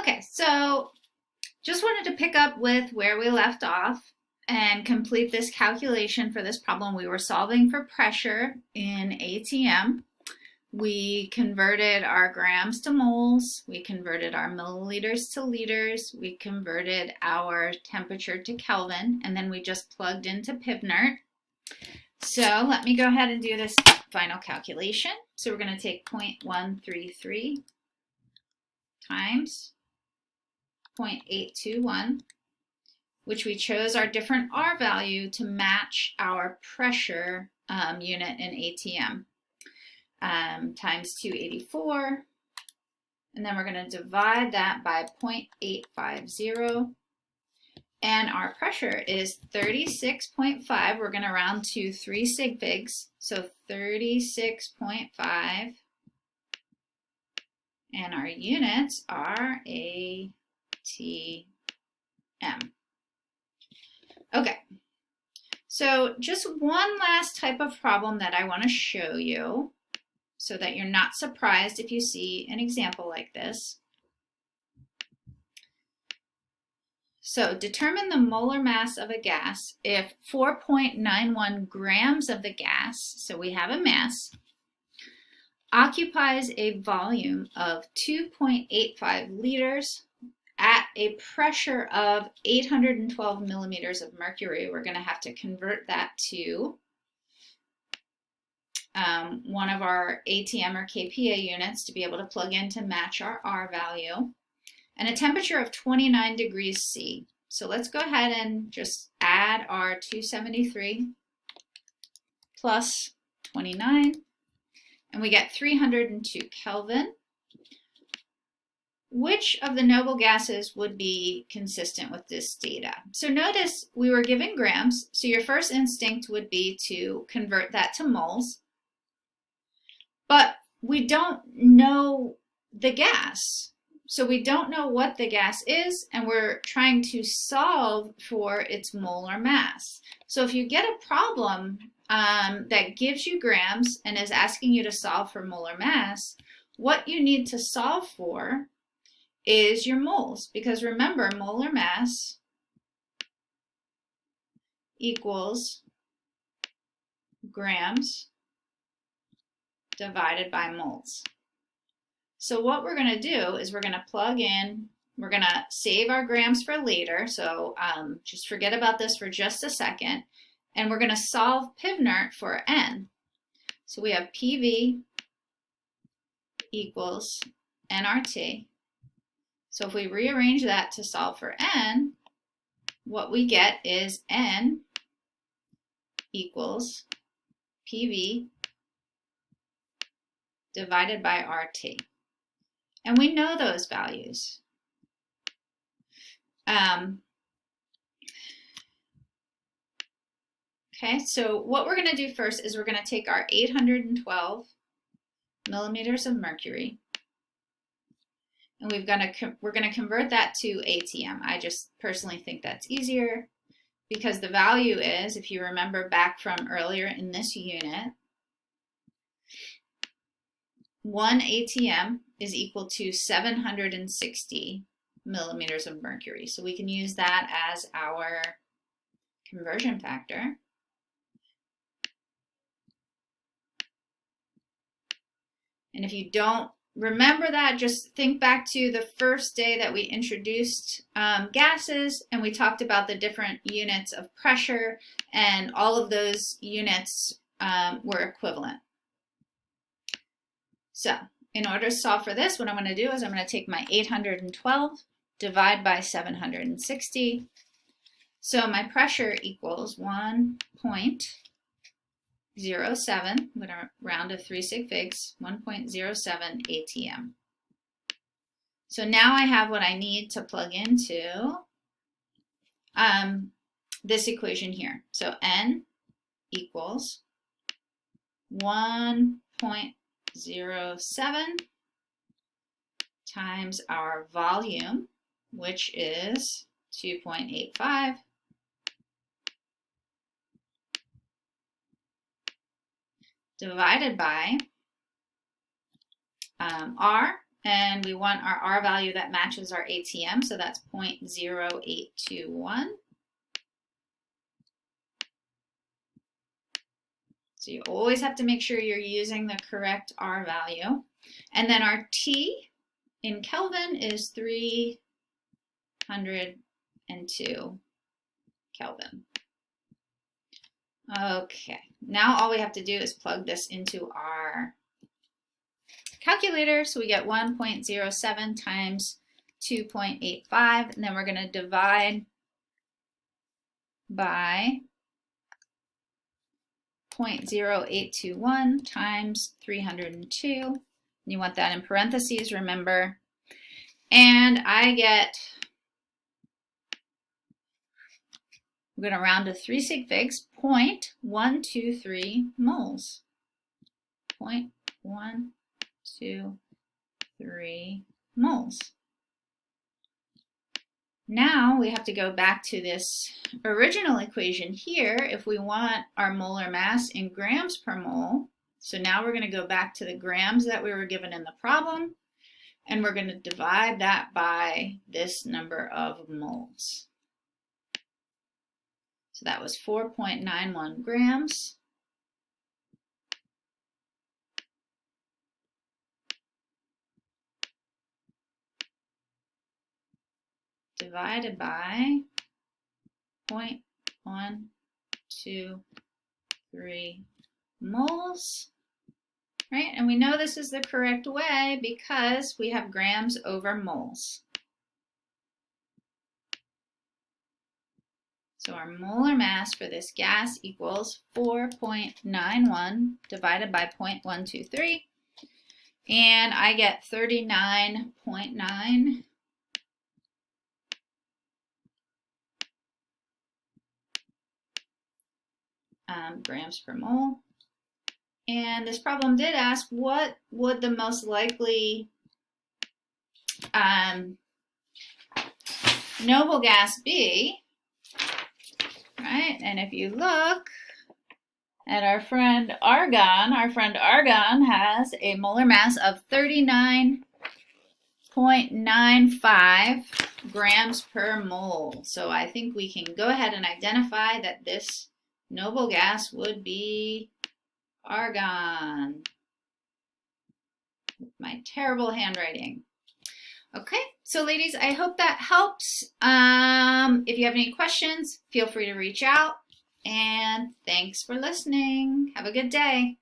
Okay, so just wanted to pick up with where we left off and complete this calculation for this problem. We were solving for pressure in ATM. We converted our grams to moles, we converted our milliliters to liters, we converted our temperature to Kelvin, and then we just plugged into Pivnert. So let me go ahead and do this final calculation. So we're going to take 0.133 times 0.821, which we chose our different R value to match our pressure unit in ATM, times 284, and then we're going to divide that by 0.850, and our pressure is 36.5. We're going to round to 3 sig figs, so 36.5, and our units are ATM. Okay, so just one last type of problem that I want to show you so that you're not surprised if you see an example like this. So determine the molar mass of a gas if 4.91 grams of the gas, so we have a mass, occupies a volume of 2.85 liters at a pressure of 812 millimeters of mercury. We're going to have to convert that to one of our ATM or KPA units to be able to plug in to match our R value, and a temperature of 29 degrees C. So let's go ahead and just add our 273 plus 29, and we get 302 Kelvin. Which of the noble gases would be consistent with this data? So notice we were given grams, so your first instinct would be to convert that to moles, but we don't know the gas. So we don't know what the gas is, and we're trying to solve for its molar mass. So if you get a problem that gives you grams and is asking you to solve for molar mass, what you need to solve for is your moles, because remember, molar mass equals grams divided by moles. So what we're going to do is we're going to plug in, we're going to save our grams for later, so just forget about this for just a second, and we're going to solve Pivnert for N. So we have PV equals nRT. So if we rearrange that to solve for N, what we get is N equals PV divided by RT. And we know those values. Okay, so what we're going to do first is we're going to take our 812 millimeters of mercury, and we're going to convert that to ATM. I just personally think that's easier because the value is, if you remember back from earlier in this unit, 1 ATM is equal to 760 millimeters of mercury. So we can use that as our conversion factor. And if you don't remember that, just think back to the first day that we introduced gases, and we talked about the different units of pressure, and all of those units were equivalent. So in order to solve for this, what I'm going to do is I'm going to take my 812, divide by 760. So my pressure equals 1.07. I'm going to round to 3 sig figs, 1.07 ATM. So now I have what I need to plug into this equation here. So N equals 1.07 times our volume, which is 2.85, divided by R. And we want our R value that matches our ATM, so that's 0.0821. So you always have to make sure you're using the correct R value. And then our T in Kelvin is 302 Kelvin. Okay, now all we have to do is plug this into our calculator. So we get 1.07 times 2.85, and then we're going to divide by 0.0821 times 302. And you want that in parentheses, remember. And I get, we're going to round to 3 sig figs, 0.123 moles. 0.123 moles. Now we have to go back to this original equation here if we want our molar mass in grams per mole. So now we're going to go back to the grams that we were given in the problem, and we're going to divide that by this number of moles. So that was 4.91 grams. Divided by 0.123 moles, right? And we know this is the correct way because we have grams over moles. So our molar mass for this gas equals 4.91 divided by 0.123, and I get 39.9 grams per mole. And this problem did ask, what would the most likely noble gas be, right? And if you look at our friend argon has a molar mass of 39.95 grams per mole. So I think we can go ahead and identify that this noble gas would be argon. With my terrible handwriting. Okay, so ladies, I hope that helps. If you have any questions, feel free to reach out. And thanks for listening. Have a good day.